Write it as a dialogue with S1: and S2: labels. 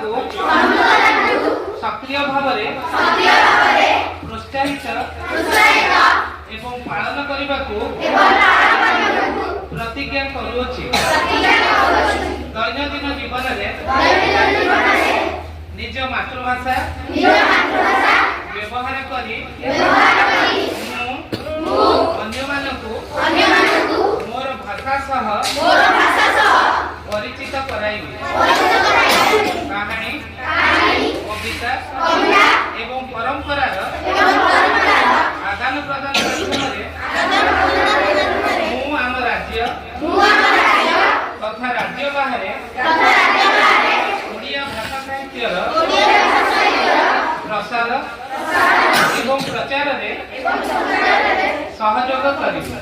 S1: को सक्रिय भाव प्रोत्साहित एवं पालन करने को प्रतिज्ञा करुछि। दैनंदिन जीवन में निज मातृभाषा व्यवहार करी मोर भाषा सह परिचित कराइबी। कहानी कविता एवं परंपरार आदान प्रदान माध्यम आम राज्य तथा राज्य बाहर ओडिया भाषा साहित्यर प्रसार एवं प्रचार सहयोग करिबी।